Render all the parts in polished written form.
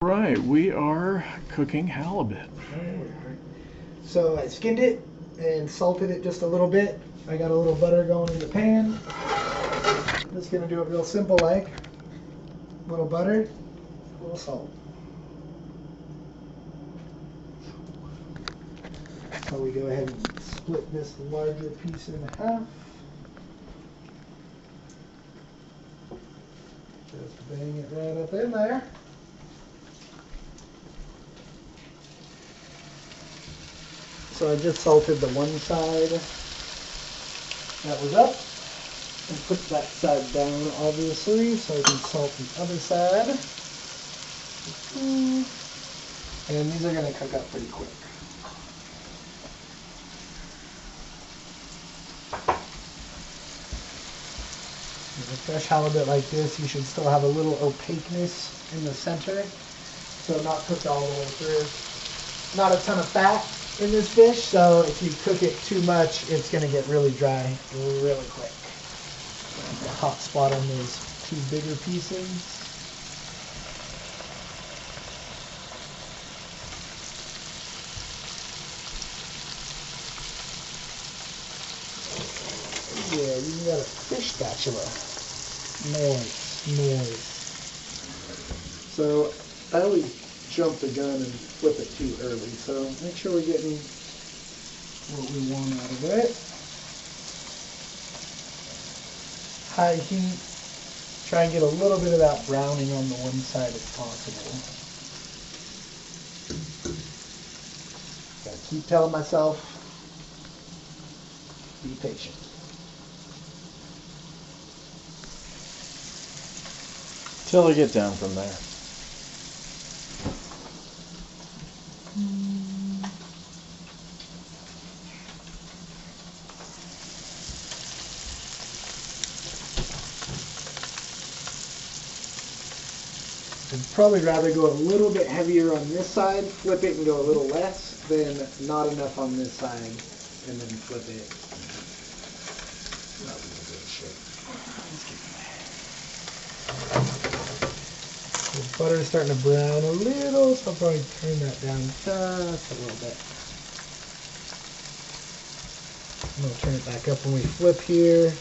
Right, we are cooking halibut. So I skinned it and salted it just a little bit. I got a little butter going in the pan. Just gonna do it real simple like. A little butter, a little salt. So we go ahead and split this larger piece in half. Just bang it right up in there. So I just salted the one side that was up and put that side down obviously so I can salt the other side. And these are going to cook up pretty quick. With a fresh halibut like this, you should still have a little opaqueness in the center, so not cooked all the way through. Not a ton of fat in this fish, so if you cook it too much, it's going to get really dry really quick. The hot spot on those two bigger pieces. Yeah, you got a fish spatula. Nice. So I always jump the gun and flip it too early, so make sure we're getting what we want out of it. High heat. Try and get a little bit of that browning on the one side if possible. Gotta keep telling myself, be patient. Till I get down from there. I'd probably rather go a little bit heavier on this side, flip it and go a little less, than not enough on this side and then flip it. Not in good shape. The butter's starting to brown a little, so I'll probably turn that down just a little bit. I'm going to turn it back up when we flip here.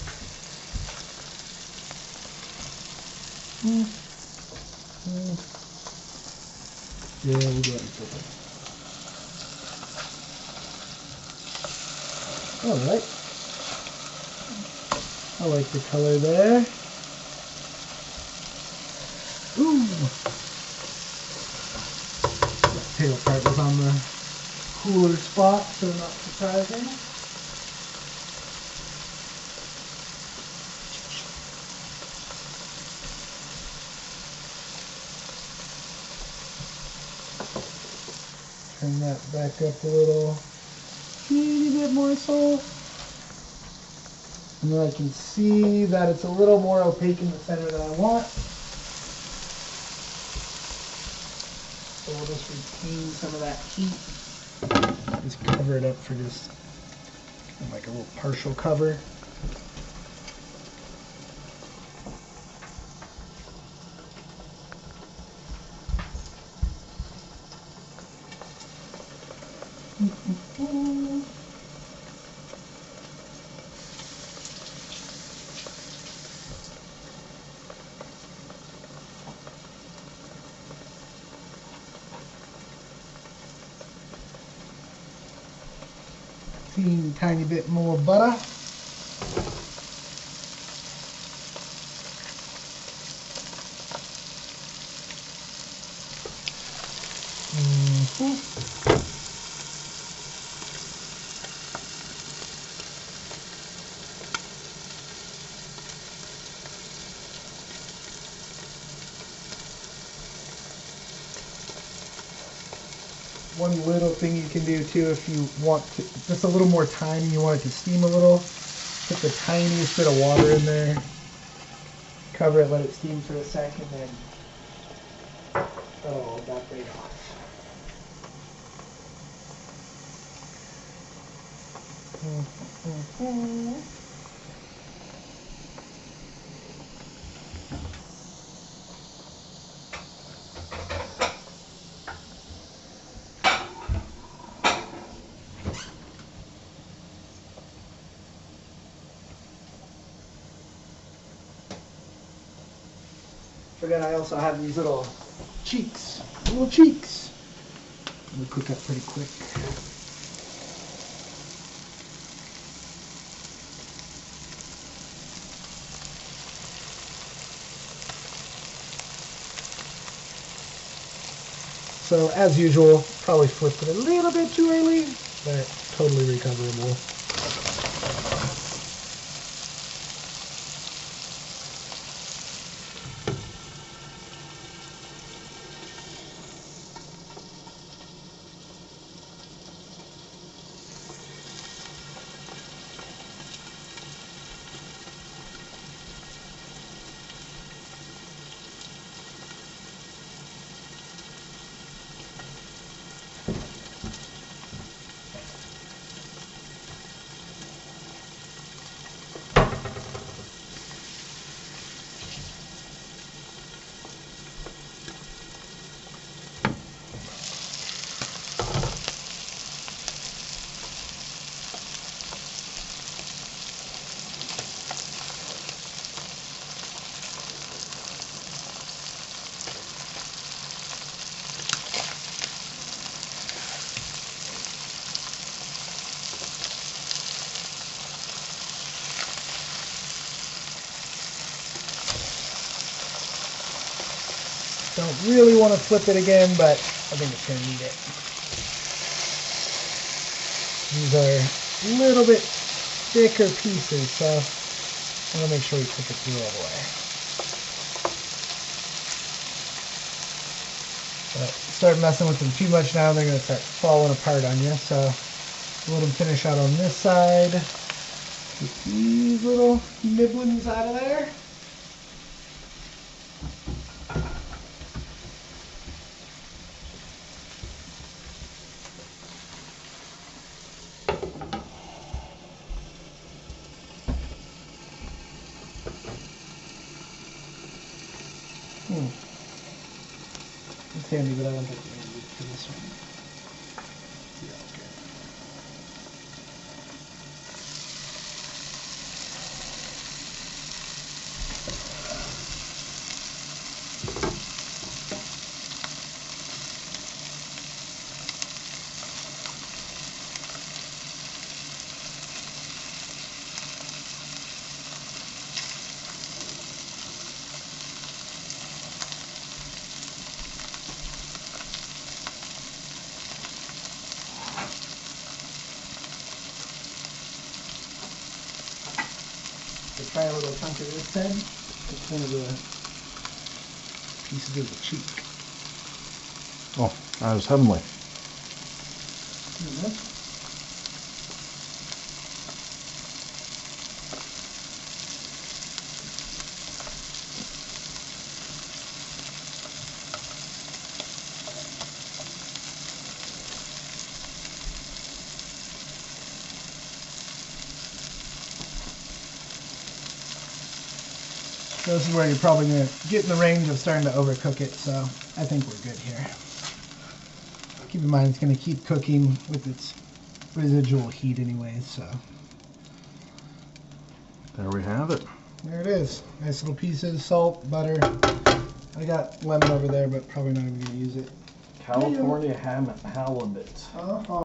Yeah, we'll go ahead and flip it. Alright. I like the color there. Ooh! That tail part was on the cooler spot, so not surprising. Turn that back up a little, teeny bit more so. And then I can see that it's a little more opaque in the center than I want. So we'll just retain some of that heat. Just cover it up for just like a little partial cover. Teeny tiny bit more butter. One little thing you can do too if you want to, just a little more time and you want it to steam a little, put the tiniest bit of water in there, cover it, let it steam for a second, then that'll evaporate off. forget I also have these little cheeks. Little cheeks. They'll cook up pretty quick. So as usual, probably flipped it a little bit too early, but totally recoverable. Don't really want to flip it again, but I think it's going to need it. These are a little bit thicker pieces, so I'm going to make sure we cook it through all the way. But start messing with them too much now, they're going to start falling apart on you. So let them finish out on this side. Get these little nibblings out of there. It's handy, but I don't think we're going to use it for this one. Yeah, okay. Try a little chunk of this head. It's one of the pieces of the cheek. Oh, that was heavenly. This is where you're probably going to get in the range of starting to overcook it, so I think we're good here. Keep in mind it's going to keep cooking with its residual heat anyways, so. There we have it. There it is. Nice little pieces, salt, butter. I got lemon over there, but probably not even going to use it. California halibut.